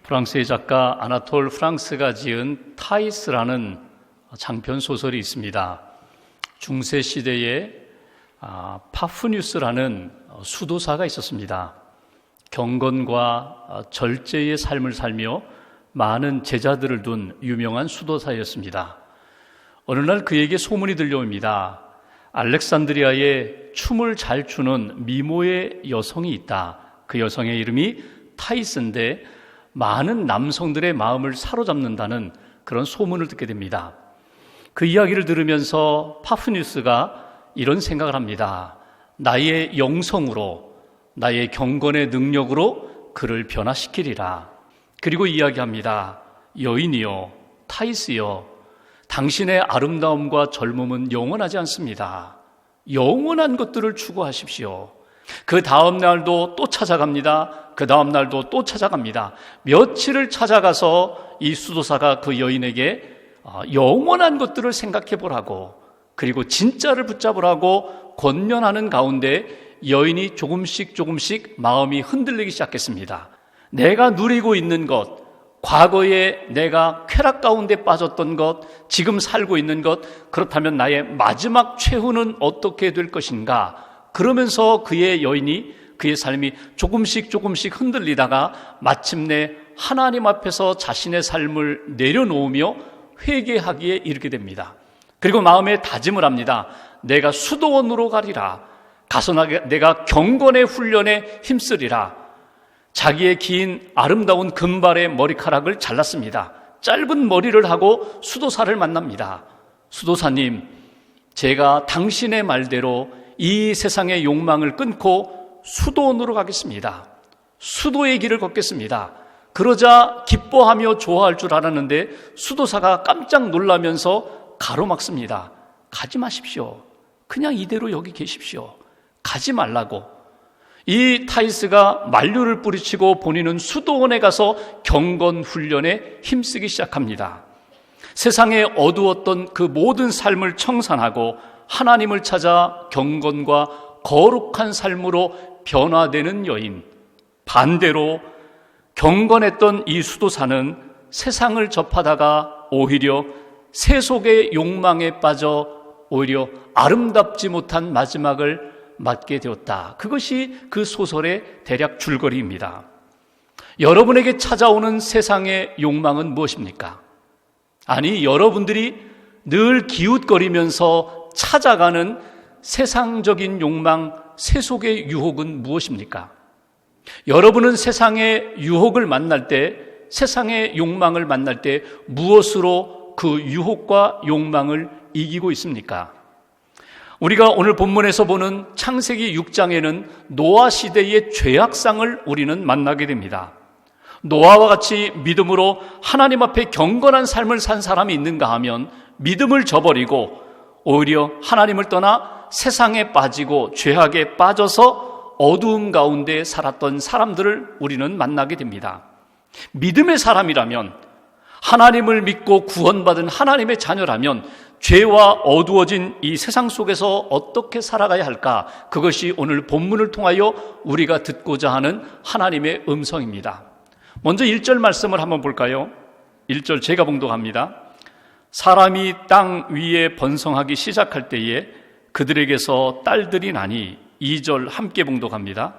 프랑스의 작가 아나톨 프랑스가 지은 타이스라는 장편 소설이 있습니다. 중세 시대에 파푸뉴스라는 수도사가 있었습니다. 경건과 절제의 삶을 살며 많은 제자들을 둔 유명한 수도사였습니다. 어느 날 그에게 소문이 들려옵니다. 알렉산드리아에 춤을 잘 추는 미모의 여성이 있다. 그 여성의 이름이 타이스인데 많은 남성들의 마음을 사로잡는다는 그런 소문을 듣게 됩니다. 그 이야기를 들으면서 파푸뉴스가 이런 생각을 합니다. 나의 영성으로, 나의 경건의 능력으로 그를 변화시키리라. 그리고 이야기합니다. 여인이여, 타이스여, 당신의 아름다움과 젊음은 영원하지 않습니다. 영원한 것들을 추구하십시오. 그 다음 날도 또 찾아갑니다. 그 다음 날도 또 찾아갑니다. 며칠을 찾아가서 이 수도사가 그 여인에게 영원한 것들을 생각해 보라고, 그리고 진짜를 붙잡으라고 권면하는 가운데 여인이 조금씩 마음이 흔들리기 시작했습니다. 내가 누리고 있는 것, 과거에 내가 쾌락 가운데 빠졌던 것, 지금 살고 있는 것, 그렇다면 나의 마지막 최후는 어떻게 될 것인가? 그러면서 그의 삶이 조금씩 흔들리다가 마침내 하나님 앞에서 자신의 삶을 내려놓으며 회개하기에 이르게 됩니다. 그리고 마음에 다짐을 합니다. 내가 수도원으로 가리라. 가서 내가 경건의 훈련에 힘쓰리라. 자기의 긴 아름다운 금발의 머리카락을 잘랐습니다. 짧은 머리를 하고 수도사를 만납니다. 수도사님, 제가 당신의 말대로 이 세상의 욕망을 끊고 수도원으로 가겠습니다. 수도의 길을 걷겠습니다. 그러자 기뻐하며 좋아할 줄 알았는데 수도사가 깜짝 놀라면서 가로막습니다. 가지 마십시오. 그냥 이대로 여기 계십시오. 가지 말라고. 이 타이스가 만류를 뿌리치고 본인은 수도원에 가서 경건 훈련에 힘쓰기 시작합니다. 세상에 어두웠던 그 모든 삶을 청산하고 하나님을 찾아 경건과 거룩한 삶으로 변화되는 여인. 반대로 경건했던 이 수도사는 세상을 접하다가 오히려 세속의 욕망에 빠져 오히려 아름답지 못한 마지막을 맞게 되었다. 그것이 그 소설의 대략 줄거리입니다. 여러분에게 찾아오는 세상의 욕망은 무엇입니까? 아니, 여러분들이 늘 기웃거리면서 찾아가는 세상적인 욕망, 세속의 유혹은 무엇입니까? 여러분은 세상의 유혹을 만날 때, 세상의 욕망을 만날 때 무엇으로 그 유혹과 욕망을 이기고 있습니까? 우리가 오늘 본문에서 보는 창세기 6장에는 노아 시대의 죄악상을 우리는 만나게 됩니다. 노아와 같이 믿음으로 하나님 앞에 경건한 삶을 산 사람이 있는가 하면 믿음을 저버리고 오히려 하나님을 떠나 세상에 빠지고 죄악에 빠져서 어두움 가운데 살았던 사람들을 우리는 만나게 됩니다. 믿음의 사람이라면, 하나님을 믿고 구원받은 하나님의 자녀라면 죄와 어두워진 이 세상 속에서 어떻게 살아가야 할까? 그것이 오늘 본문을 통하여 우리가 듣고자 하는 하나님의 음성입니다. 먼저 1절 말씀을 한번 볼까요? 1절 제가 봉독합니다. 사람이 땅 위에 번성하기 시작할 때에 그들에게서 딸들이 나니, 2절 함께 봉독합니다.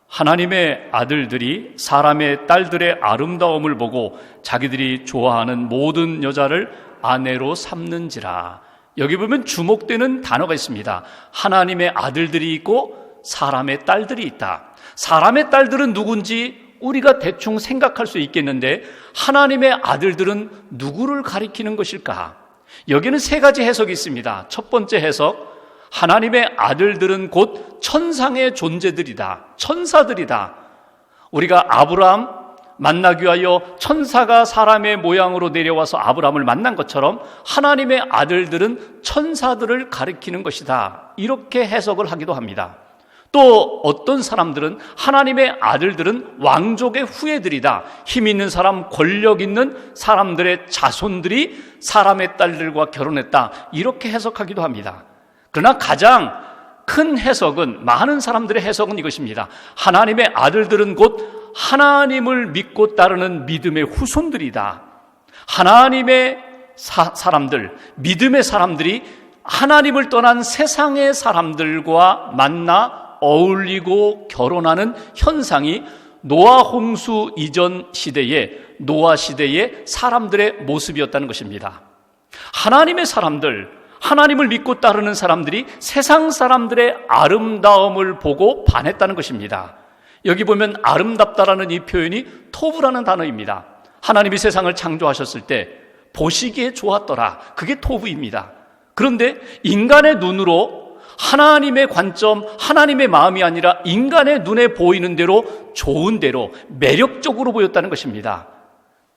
하나님의 아들들이 사람의 딸들의 아름다움을 보고 자기들이 좋아하는 모든 여자를 아내로 삼는지라. 여기 보면 주목되는 단어가 있습니다. 하나님의 아들들이 있고 사람의 딸들이 있다. 사람의 딸들은 누군지 우리가 대충 생각할 수 있겠는데 하나님의 아들들은 누구를 가리키는 것일까? 여기는 세 가지 해석이 있습니다. 첫 번째 해석, 하나님의 아들들은 곧 천상의 존재들이다. 천사들이다. 우리가 아브라함 만나기 위하여 천사가 사람의 모양으로 내려와서 아브라함을 만난 것처럼 하나님의 아들들은 천사들을 가리키는 것이다. 이렇게 해석을 하기도 합니다. 또 어떤 사람들은 하나님의 아들들은 왕족의 후예들이다. 힘 있는 사람, 권력 있는 사람들의 자손들이 사람의 딸들과 결혼했다. 이렇게 해석하기도 합니다. 그러나 가장 큰 해석은, 많은 사람들의 해석은 이것입니다. 하나님의 아들들은 곧 하나님을 믿고 따르는 믿음의 후손들이다. 하나님의 사람들, 믿음의 사람들이 하나님을 떠난 세상의 사람들과 만나 어울리고 결혼하는 현상이 노아 홍수 이전 시대의 노아 시대의 사람들의 모습이었다는 것입니다. 하나님의 사람들, 하나님을 믿고 따르는 사람들이 세상 사람들의 아름다움을 보고 반했다는 것입니다. 여기 보면 아름답다라는 이 표현이 토브라는 단어입니다. 하나님이 세상을 창조하셨을 때 보시기에 좋았더라. 그게 토브입니다. 그런데 인간의 눈으로 하나님의 관점, 하나님의 마음이 아니라 인간의 눈에 보이는 대로 좋은 대로 매력적으로 보였다는 것입니다.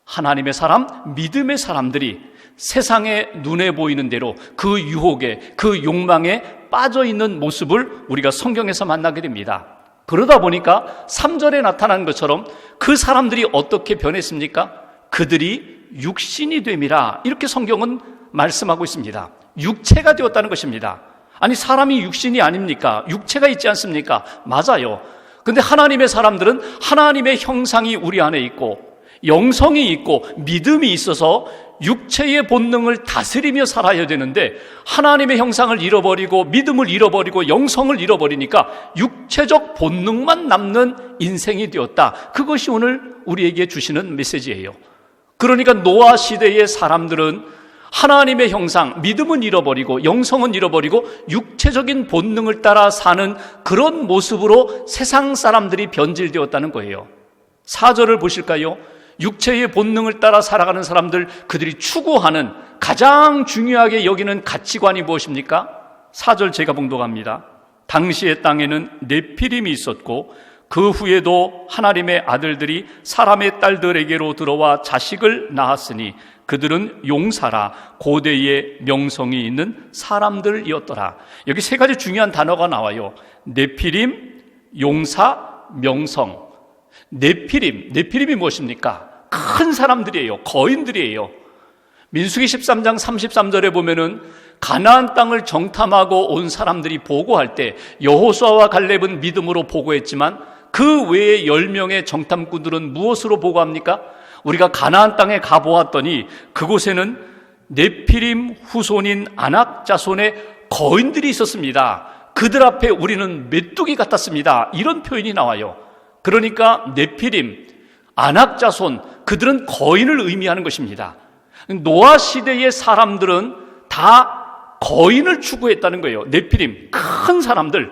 하나님의 사람, 믿음의 사람들이 세상의 눈에 보이는 대로 그 유혹에, 그 욕망에 빠져 있는 모습을 우리가 성경에서 만나게 됩니다. 그러다 보니까 3절에 나타난 것처럼 그 사람들이 어떻게 변했습니까? 그들이 육신이 됨이라, 이렇게 성경은 말씀하고 있습니다. 육체가 되었다는 것입니다. 아니, 사람이 육신이 아닙니까? 육체가 있지 않습니까? 맞아요. 근데 하나님의 사람들은 하나님의 형상이 우리 안에 있고 영성이 있고 믿음이 있어서 육체의 본능을 다스리며 살아야 되는데 하나님의 형상을 잃어버리고 믿음을 잃어버리고 영성을 잃어버리니까 육체적 본능만 남는 인생이 되었다. 그것이 오늘 우리에게 주시는 메시지예요. 그러니까 노아 시대의 사람들은 하나님의 형상, 믿음은 잃어버리고 영성은 잃어버리고 육체적인 본능을 따라 사는 그런 모습으로 세상 사람들이 변질되었다는 거예요. 4절을 보실까요? 육체의 본능을 따라 살아가는 사람들, 그들이 추구하는 가장 중요하게 여기는 가치관이 무엇입니까? 4절 제가 봉독합니다. 당시의 땅에는 네피림이 있었고 그 후에도 하나님의 아들들이 사람의 딸들에게로 들어와 자식을 낳았으니 그들은 용사라, 고대의 명성이 있는 사람들이었더라. 여기 세 가지 중요한 단어가 나와요. 네피림, 용사, 명성. 네피림이 무엇입니까? 큰 사람들이에요. 거인들이에요. 민수기 13장 33절에 보면은 가나안 땅을 정탐하고 온 사람들이 보고할 때 여호수아와 갈렙은 믿음으로 보고했지만 그 외에 10명의 정탐꾼들은 무엇으로 보고합니까? 우리가 가나안 땅에 가보았더니 그곳에는 네피림 후손인 아낙 자손의 거인들이 있었습니다. 그들 앞에 우리는 메뚜기 같았습니다. 이런 표현이 나와요. 그러니까 네피림, 아낙 자손, 그들은 거인을 의미하는 것입니다. 노아 시대의 사람들은 다 거인을 추구했다는 거예요. 네피림, 큰 사람들,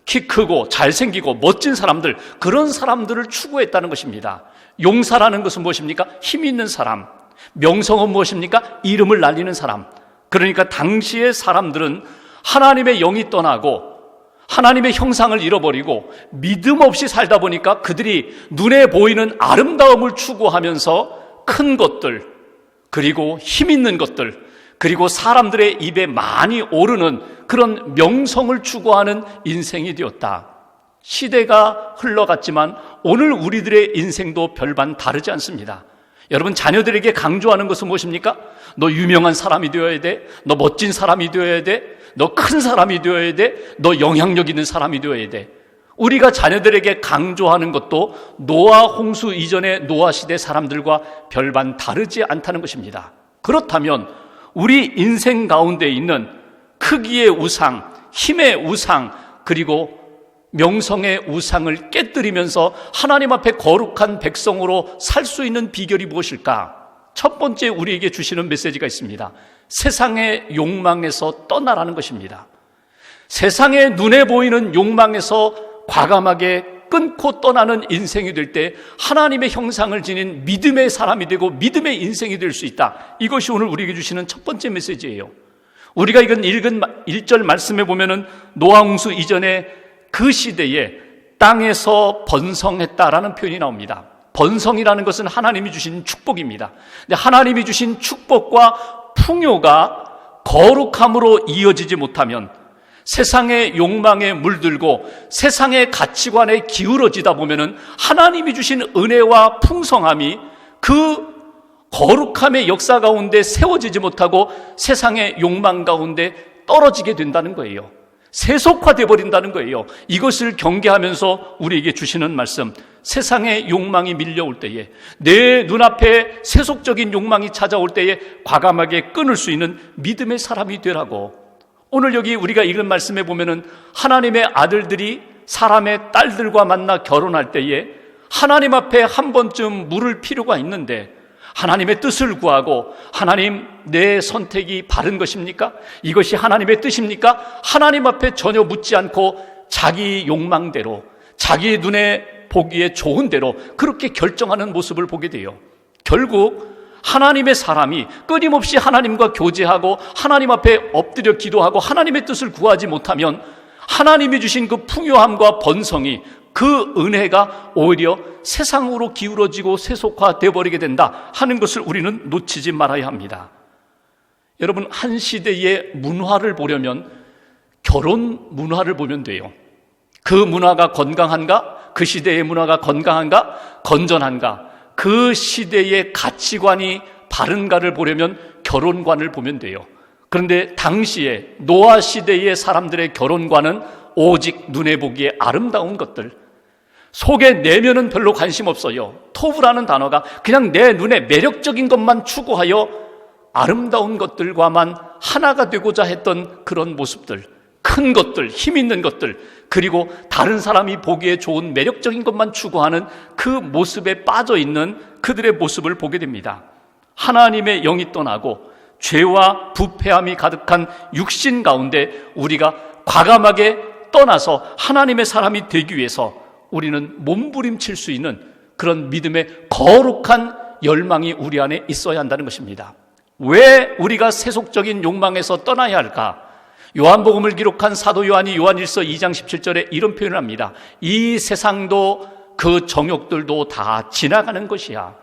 키 크고 잘생기고 멋진 사람들, 그런 사람들을 추구했다는 것입니다. 용사라는 것은 무엇입니까? 힘 있는 사람. 명성은 무엇입니까? 이름을 날리는 사람. 그러니까 당시의 사람들은 하나님의 영이 떠나고 하나님의 형상을 잃어버리고 믿음 없이 살다 보니까 그들이 눈에 보이는 아름다움을 추구하면서 큰 것들, 그리고 힘 있는 것들, 그리고 사람들의 입에 많이 오르는 그런 명성을 추구하는 인생이 되었다. 시대가 흘러갔지만 오늘 우리들의 인생도 별반 다르지 않습니다. 여러분, 자녀들에게 강조하는 것은 무엇입니까? 너 유명한 사람이 되어야 돼. 너 멋진 사람이 되어야 돼. 너 큰 사람이 되어야 돼. 너 영향력 있는 사람이 되어야 돼. 우리가 자녀들에게 강조하는 것도 노아 홍수 이전의 노아 시대 사람들과 별반 다르지 않다는 것입니다. 그렇다면 우리 인생 가운데 있는 크기의 우상, 힘의 우상, 그리고 명성의 우상을 깨뜨리면서 하나님 앞에 거룩한 백성으로 살 수 있는 비결이 무엇일까? 첫 번째 우리에게 주시는 메시지가 있습니다. 세상의 욕망에서 떠나라는 것입니다. 세상의 눈에 보이는 욕망에서 과감하게 끊고 떠나는 인생이 될 때 하나님의 형상을 지닌 믿음의 사람이 되고 믿음의 인생이 될 수 있다. 이것이 오늘 우리에게 주시는 첫 번째 메시지예요. 우리가 읽은 1절 말씀에 보면은 노아 홍수 이전에 그 시대에 땅에서 번성했다라는 표현이 나옵니다. 번성이라는 것은 하나님이 주신 축복입니다. 근데 하나님이 주신 축복과 풍요가 거룩함으로 이어지지 못하면 세상의 욕망에 물들고 세상의 가치관에 기울어지다 보면은 하나님이 주신 은혜와 풍성함이 그 거룩함의 역사 가운데 세워지지 못하고 세상의 욕망 가운데 떨어지게 된다는 거예요. 세속화되어 버린다는 거예요. 이것을 경계하면서 우리에게 주시는 말씀, 세상의 욕망이 밀려올 때에, 내 눈앞에 세속적인 욕망이 찾아올 때에 과감하게 끊을 수 있는 믿음의 사람이 되라고. 오늘 여기 우리가 읽은 말씀에 보면은 하나님의 아들들이 사람의 딸들과 만나 결혼할 때에 하나님 앞에 한 번쯤 물을 필요가 있는데, 하나님의 뜻을 구하고, 하나님, 내 선택이 바른 것입니까? 이것이 하나님의 뜻입니까? 하나님 앞에 전혀 묻지 않고 자기 욕망대로, 자기 눈에 보기에 좋은 대로 그렇게 결정하는 모습을 보게 돼요. 결국 하나님의 사람이 끊임없이 하나님과 교제하고 하나님 앞에 엎드려 기도하고 하나님의 뜻을 구하지 못하면 하나님이 주신 그 풍요함과 번성이, 그 은혜가 오히려 세상으로 기울어지고 세속화되어 버리게 된다 하는 것을 우리는 놓치지 말아야 합니다. 여러분, 한 시대의 문화를 보려면 결혼 문화를 보면 돼요. 그 문화가 건강한가? 그 시대의 문화가 건강한가? 건전한가? 그 시대의 가치관이 바른가를 보려면 결혼관을 보면 돼요. 그런데 당시에 노아 시대의 사람들의 결혼관은 오직 눈에 보기에 아름다운 것들, 속에 내면은 별로 관심 없어요. 토부라는 단어가 그냥 내 눈에 매력적인 것만 추구하여 아름다운 것들과만 하나가 되고자 했던 그런 모습들, 큰 것들, 힘 있는 것들, 그리고 다른 사람이 보기에 좋은 매력적인 것만 추구하는 그 모습에 빠져있는 그들의 모습을 보게 됩니다. 하나님의 영이 떠나고 죄와 부패함이 가득한 육신 가운데 우리가 과감하게 떠나서 하나님의 사람이 되기 위해서 우리는 몸부림칠 수 있는 그런 믿음의 거룩한 열망이 우리 안에 있어야 한다는 것입니다. 왜 우리가 세속적인 욕망에서 떠나야 할까? 요한복음을 기록한 사도 요한이 요한일서 2장 17절에 이런 표현을 합니다. 이 세상도 그 정욕들도 다 지나가는 것이야.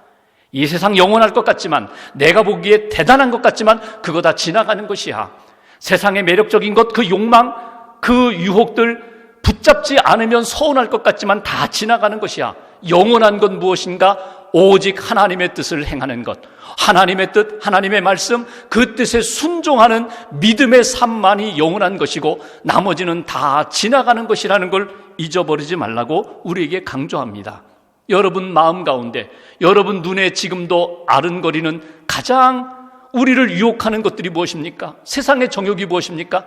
이 세상 영원할 것 같지만, 내가 보기에 대단한 것 같지만 그거 다 지나가는 것이야. 세상의 매력적인 것, 그 욕망, 그 유혹들 붙잡지 않으면 서운할 것 같지만 다 지나가는 것이야. 영원한 건 무엇인가? 오직 하나님의 뜻을 행하는 것, 하나님의 뜻, 하나님의 말씀, 그 뜻에 순종하는 믿음의 삶만이 영원한 것이고 나머지는 다 지나가는 것이라는 걸 잊어버리지 말라고 우리에게 강조합니다. 여러분 마음 가운데, 여러분 눈에 지금도 아른거리는 가장 우리를 유혹하는 것들이 무엇입니까? 세상의 정욕이 무엇입니까?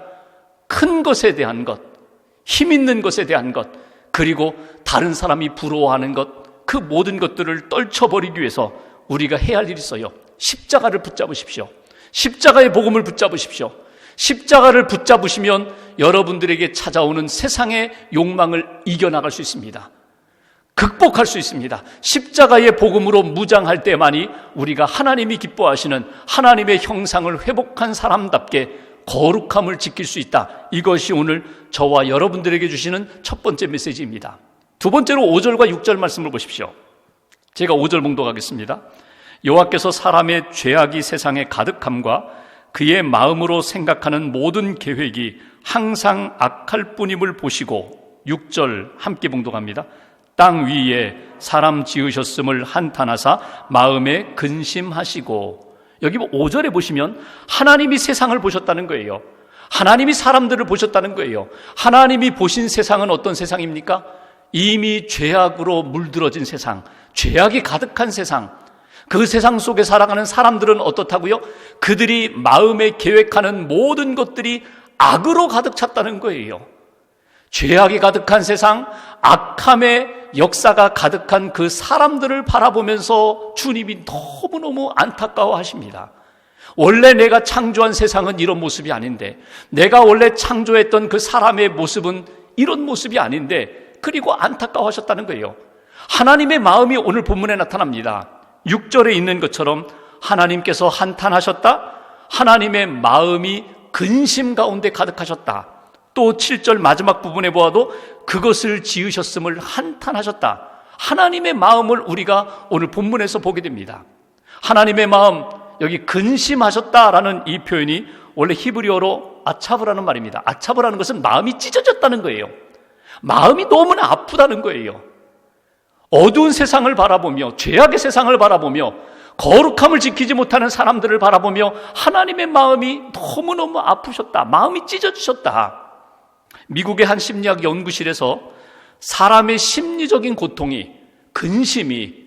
큰 것에 대한 것, 힘 있는 것에 대한 것, 그리고 다른 사람이 부러워하는 것, 그 모든 것들을 떨쳐버리기 위해서 우리가 해야 할 일이 있어요. 십자가를 붙잡으십시오. 십자가의 복음을 붙잡으십시오. 십자가를 붙잡으시면 여러분들에게 찾아오는 세상의 욕망을 이겨나갈 수 있습니다. 극복할 수 있습니다. 십자가의 복음으로 무장할 때만이 우리가 하나님이 기뻐하시는 하나님의 형상을 회복한 사람답게 거룩함을 지킬 수 있다. 이것이 오늘 저와 여러분들에게 주시는 첫 번째 메시지입니다. 두 번째로 5절과 6절 말씀을 보십시오. 제가 5절 봉독하겠습니다. 여호와께서 사람의 죄악이 세상에 가득함과 그의 마음으로 생각하는 모든 계획이 항상 악할 뿐임을 보시고, 6절 함께 봉독합니다. 땅 위에 사람 지으셨음을 한탄하사 마음에 근심하시고. 여기 5절에 보시면 하나님이 세상을 보셨다는 거예요. 하나님이 사람들을 보셨다는 거예요. 하나님이 보신 세상은 어떤 세상입니까? 이미 죄악으로 물들어진 세상, 죄악이 가득한 세상. 그 세상 속에 살아가는 사람들은 어떻다고요? 그들이 마음에 계획하는 모든 것들이 악으로 가득 찼다는 거예요. 죄악이 가득한 세상, 악함의 역사가 가득한 그 사람들을 바라보면서 주님이 너무너무 안타까워 하십니다. 원래 내가 창조한 세상은 이런 모습이 아닌데, 내가 원래 창조했던 그 사람의 모습은 이런 모습이 아닌데, 그리고 안타까워하셨다는 거예요. 하나님의 마음이 오늘 본문에 나타납니다. 6절에 있는 것처럼 하나님께서 한탄하셨다. 하나님의 마음이 근심 가운데 가득하셨다. 또 7절 마지막 부분에 보아도 그것을 지으셨음을 한탄하셨다. 하나님의 마음을 우리가 오늘 본문에서 보게 됩니다. 하나님의 마음, 여기 근심하셨다라는 이 표현이 원래 히브리어로 아차브라는 말입니다. 아차브라는 것은 마음이 찢어졌다는 거예요. 마음이 너무나 아프다는 거예요. 어두운 세상을 바라보며, 죄악의 세상을 바라보며, 거룩함을 지키지 못하는 사람들을 바라보며 하나님의 마음이 너무너무 아프셨다. 마음이 찢어지셨다. 미국의 한 심리학 연구실에서 사람의 심리적인 고통이 근심이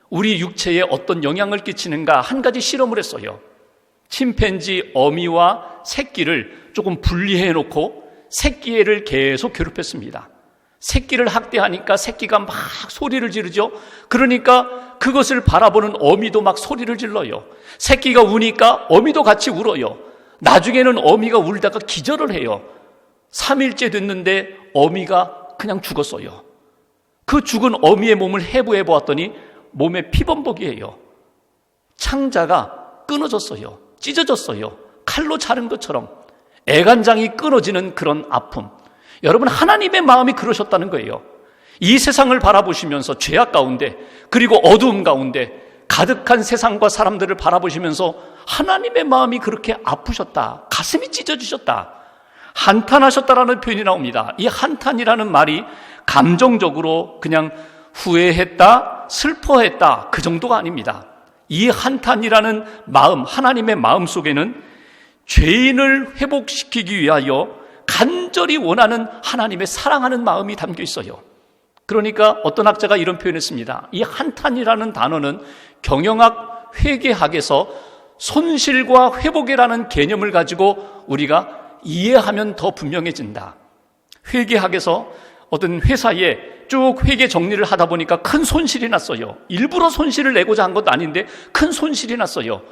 우리 육체에 어떤 영향을 끼치는가 한 가지 실험을 했어요. 침팬지 어미와 새끼를 조금 분리해 놓고 새끼를 계속 괴롭혔습니다. 새끼를 학대하니까 새끼가 막 소리를 지르죠. 그러니까 그것을 바라보는 어미도 막 소리를 질러요. 새끼가 우니까 어미도 같이 울어요. 나중에는 어미가 울다가 기절을 해요. 3일째 됐는데 어미가 그냥 죽었어요. 그 죽은 어미의 몸을 해부해 보았더니 몸에 피범벅이에요. 창자가 끊어졌어요. 찢어졌어요. 칼로 자른 것처럼 애간장이 끊어지는 그런 아픔. 여러분, 하나님의 마음이 그러셨다는 거예요. 이 세상을 바라보시면서 죄악 가운데, 그리고 어두움 가운데 가득한 세상과 사람들을 바라보시면서 하나님의 마음이 그렇게 아프셨다, 가슴이 찢어지셨다, 한탄하셨다라는 표현이 나옵니다. 이 한탄이라는 말이 감정적으로 그냥 후회했다, 슬퍼했다, 그 정도가 아닙니다. 이 한탄이라는 마음, 하나님의 마음 속에는 죄인을 회복시키기 위하여 간절히 원하는 하나님의 사랑하는 마음이 담겨 있어요. 그러니까 어떤 학자가 이런 표현했습니다. 이 한탄이라는 단어는 경영학 회계학에서 손실과 회복이라는 개념을 가지고 우리가 이해하면 더 분명해진다. 회계학에서 어떤 회사에 쭉 회계 정리를 하다 보니까 큰 손실이 났어요. 일부러 손실을 내고자 한 것도 아닌데 큰 손실이 났어요.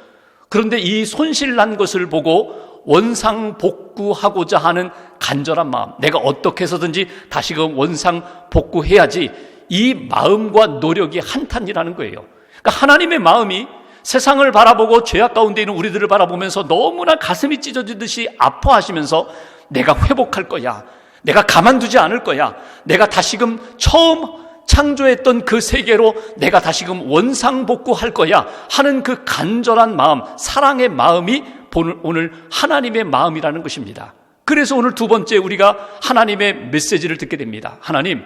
그런데 이 손실 난 것을 보고 원상복구하고자 하는 간절한 마음, 내가 어떻게 해서든지 다시금 원상복구해야지, 이 마음과 노력이 한탄이라는 거예요. 그러니까 하나님의 마음이 세상을 바라보고 죄악 가운데 있는 우리들을 바라보면서 너무나 가슴이 찢어지듯이 아파하시면서 내가 회복할 거야, 내가 가만두지 않을 거야, 내가 다시금 처음 창조했던 그 세계로 내가 다시금 원상복구할 거야 하는 그 간절한 마음, 사랑의 마음이 오늘 하나님의 마음이라는 것입니다. 그래서 오늘 두 번째 우리가 하나님의 메시지를 듣게 됩니다. 하나님,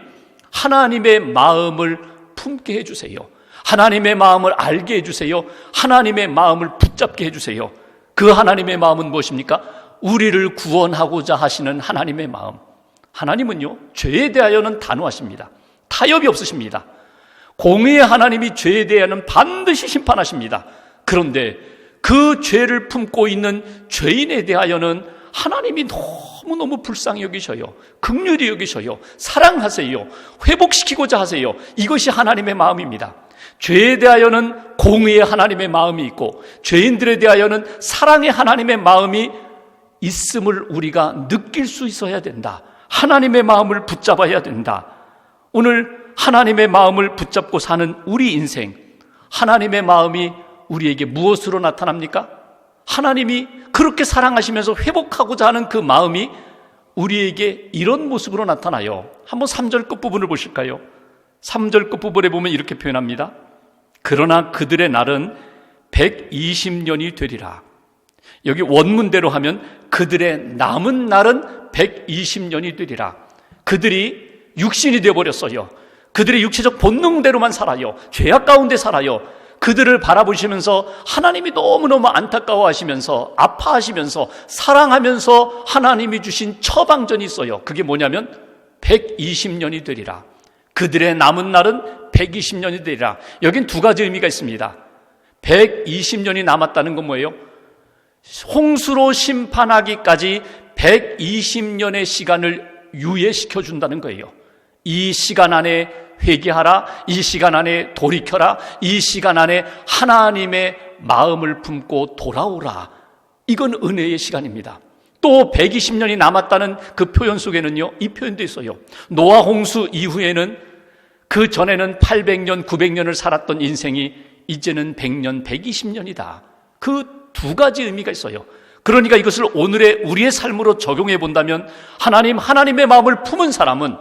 하나님의 마음을 품게 해주세요. 하나님의 마음을 알게 해주세요. 하나님의 마음을 붙잡게 해주세요. 그 하나님의 마음은 무엇입니까? 우리를 구원하고자 하시는 하나님의 마음. 하나님은요, 죄에 대하여는 단호하십니다. 타협이 없으십니다. 공의의 하나님이 죄에 대하여는 반드시 심판하십니다. 그런데 그 죄를 품고 있는 죄인에 대하여는 하나님이 너무너무 불쌍히 여기셔요. 긍휼히 여기셔요. 사랑하세요. 회복시키고자 하세요. 이것이 하나님의 마음입니다. 죄에 대하여는 공의의 하나님의 마음이 있고 죄인들에 대하여는 사랑의 하나님의 마음이 있음을 우리가 느낄 수 있어야 된다. 하나님의 마음을 붙잡아야 된다. 오늘 하나님의 마음을 붙잡고 사는 우리 인생, 하나님의 마음이 우리에게 무엇으로 나타납니까? 하나님이 그렇게 사랑하시면서 회복하고자 하는 그 마음이 우리에게 이런 모습으로 나타나요. 한번 3절 끝부분을 보실까요? 3절 끝부분에 보면 이렇게 표현합니다. 그러나 그들의 날은 120년이 되리라. 여기 원문대로 하면 그들의 남은 날은 120년이 되리라. 그들이 육신이 되어버렸어요. 그들의 육체적 본능대로만 살아요. 죄악 가운데 살아요. 그들을 바라보시면서 하나님이 너무너무 안타까워하시면서 아파하시면서 사랑하면서 하나님이 주신 처방전이 있어요. 그게 뭐냐면 120년이 되리라. 그들의 남은 날은 120년이 되리라. 여긴 두 가지 의미가 있습니다. 120년이 남았다는 건 뭐예요? 홍수로 심판하기까지 120년의 시간을 유예시켜 준다는 거예요. 이 시간 안에 회개하라, 이 시간 안에 돌이켜라, 이 시간 안에 하나님의 마음을 품고 돌아오라. 이건 은혜의 시간입니다. 또 120년이 남았다는 그 표현 속에는요, 이 표현도 있어요. 노아 홍수 이후에는 그 전에는 800년, 900년을 살았던 인생이 이제는 100년, 120년이다. 그 두 가지 의미가 있어요. 그러니까 이것을 오늘의 우리의 삶으로 적용해 본다면 하나님의 마음을 품은 사람은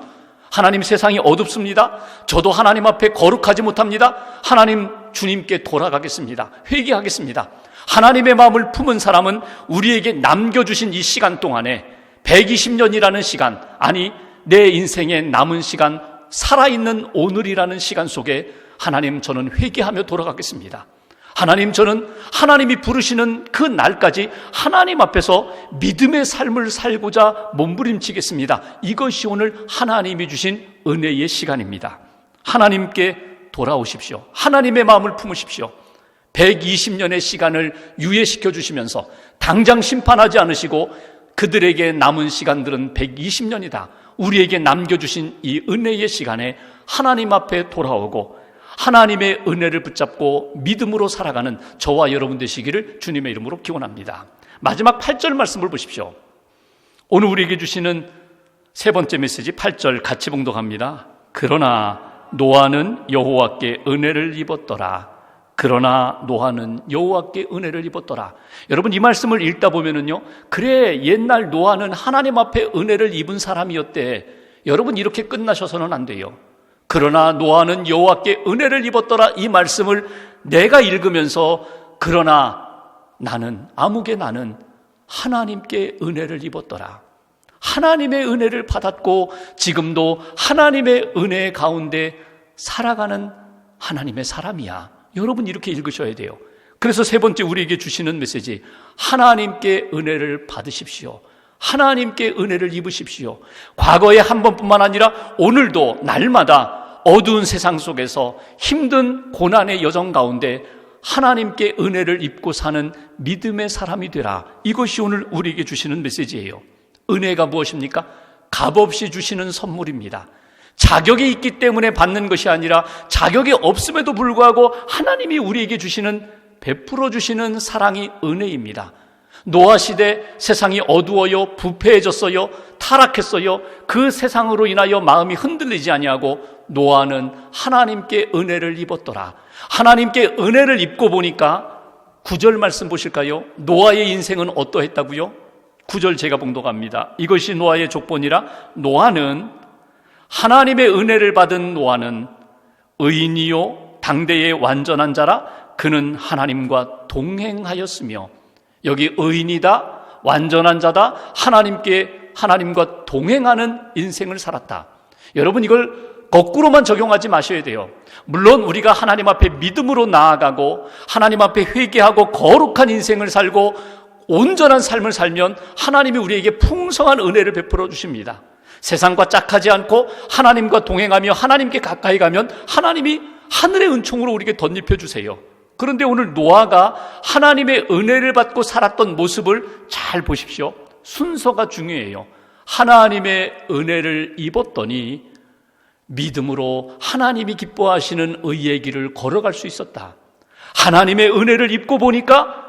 하나님, 세상이 어둡습니다. 저도 하나님 앞에 거룩하지 못합니다. 하나님, 주님께 돌아가겠습니다. 회개하겠습니다. 하나님의 마음을 품은 사람은 우리에게 남겨주신 이 시간 동안에 120년이라는 시간, 아니 내 인생의 남은 시간, 살아있는 오늘이라는 시간 속에 하나님, 저는 회개하며 돌아가겠습니다. 하나님, 저는 하나님이 부르시는 그 날까지 하나님 앞에서 믿음의 삶을 살고자 몸부림치겠습니다. 이것이 오늘 하나님이 주신 은혜의 시간입니다. 하나님께 돌아오십시오. 하나님의 마음을 품으십시오. 120년의 시간을 유예시켜 주시면서 당장 심판하지 않으시고 그들에게 남은 시간들은 120년이다. 우리에게 남겨주신 이 은혜의 시간에 하나님 앞에 돌아오고 하나님의 은혜를 붙잡고 믿음으로 살아가는 저와 여러분 되시기를 주님의 이름으로 기원합니다. 마지막 8절 말씀을 보십시오. 오늘 우리에게 주시는 세 번째 메시지 8절 같이 봉독합니다. 그러나 노아는 여호와께 은혜를 입었더라. 그러나 노아는 여호와께 은혜를 입었더라. 여러분 이 말씀을 읽다 보면은요, 그래 옛날 노아는 하나님 앞에 은혜를 입은 사람이었대. 여러분 이렇게 끝나셔서는 안 돼요. 그러나 노아는 여호와께 은혜를 입었더라. 이 말씀을 내가 읽으면서 그러나 나는 하나님께 은혜를 입었더라. 하나님의 은혜를 받았고 지금도 하나님의 은혜 가운데 살아가는 하나님의 사람이야. 여러분 이렇게 읽으셔야 돼요. 그래서 세 번째 우리에게 주시는 메시지, 하나님께 은혜를 받으십시오. 하나님께 은혜를 입으십시오. 과거에 한 번뿐만 아니라 오늘도 날마다 어두운 세상 속에서 힘든 고난의 여정 가운데 하나님께 은혜를 입고 사는 믿음의 사람이 되라. 이것이 오늘 우리에게 주시는 메시지예요. 은혜가 무엇입니까? 값없이 주시는 선물입니다. 자격이 있기 때문에 받는 것이 아니라 자격이 없음에도 불구하고 하나님이 우리에게 주시는, 베풀어 주시는 사랑이 은혜입니다. 노아 시대 세상이 어두워요, 부패해졌어요, 타락했어요. 그 세상으로 인하여 마음이 흔들리지 아니하고 노아는 하나님께 은혜를 입었더라. 하나님께 은혜를 입고 보니까 9절 말씀 보실까요? 노아의 인생은 어떠했다고요? 9절 제가 봉독합니다. 이것이 노아의 족본이라. 노아는 하나님의 은혜를 받은 노아는 의인이요 당대의 완전한 자라. 그는 하나님과 동행하였으며, 여기 의인이다, 완전한 자다, 하나님과 동행하는 인생을 살았다. 여러분 이걸 거꾸로만 적용하지 마셔야 돼요. 물론 우리가 하나님 앞에 믿음으로 나아가고 하나님 앞에 회개하고 거룩한 인생을 살고 온전한 삶을 살면 하나님이 우리에게 풍성한 은혜를 베풀어 주십니다. 세상과 짝하지 않고 하나님과 동행하며 하나님께 가까이 가면 하나님이 하늘의 은총으로 우리에게 덧입혀 주세요. 그런데 오늘 노아가 하나님의 은혜를 받고 살았던 모습을 잘 보십시오. 순서가 중요해요. 하나님의 은혜를 입었더니 믿음으로 하나님이 기뻐하시는 의의 길을 걸어갈 수 있었다. 하나님의 은혜를 입고 보니까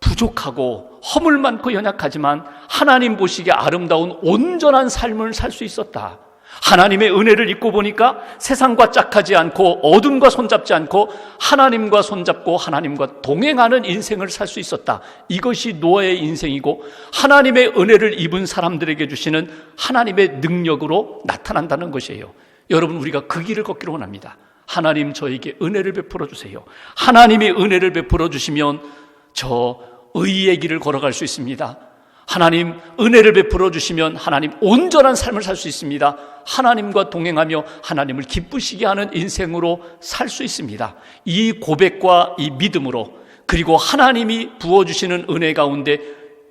부족하고 허물 많고 연약하지만 하나님 보시기에 아름다운 온전한 삶을 살 수 있었다. 하나님의 은혜를 입고 보니까 세상과 짝하지 않고 어둠과 손잡지 않고 하나님과 손잡고 하나님과 동행하는 인생을 살 수 있었다. 이것이 노아의 인생이고 하나님의 은혜를 입은 사람들에게 주시는 하나님의 능력으로 나타난다는 것이에요. 여러분 우리가 그 길을 걷기를 원합니다. 하나님 저에게 은혜를 베풀어 주세요. 하나님이 은혜를 베풀어 주시면 저 의의 길을 걸어갈 수 있습니다. 하나님 은혜를 베풀어 주시면 하나님 온전한 삶을 살 수 있습니다. 하나님과 동행하며 하나님을 기쁘시게 하는 인생으로 살 수 있습니다. 이 고백과 이 믿음으로, 그리고 하나님이 부어주시는 은혜 가운데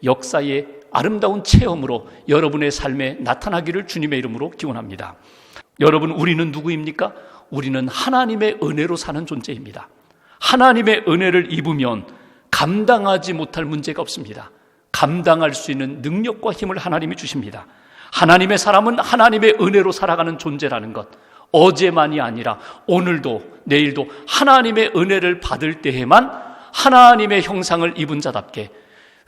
역사의 아름다운 체험으로 여러분의 삶에 나타나기를 주님의 이름으로 기원합니다. 여러분 우리는 누구입니까? 우리는 하나님의 은혜로 사는 존재입니다. 하나님의 은혜를 입으면 감당하지 못할 문제가 없습니다. 감당할 수 있는 능력과 힘을 하나님이 주십니다. 하나님의 사람은 하나님의 은혜로 살아가는 존재라는 것, 어제만이 아니라 오늘도 내일도 하나님의 은혜를 받을 때에만 하나님의 형상을 입은 자답게,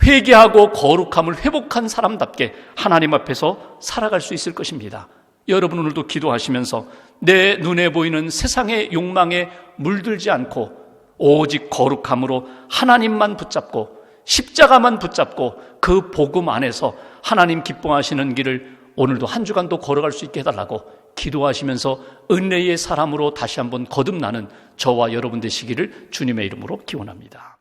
회개하고 거룩함을 회복한 사람답게 하나님 앞에서 살아갈 수 있을 것입니다. 여러분 오늘도 기도하시면서 내 눈에 보이는 세상의 욕망에 물들지 않고 오직 거룩함으로 하나님만 붙잡고 십자가만 붙잡고 그 복음 안에서 하나님 기뻐하시는 길을 오늘도 한 주간도 걸어갈 수 있게 해달라고 기도하시면서 은혜의 사람으로 다시 한번 거듭나는 저와 여러분 되시기를 주님의 이름으로 기원합니다.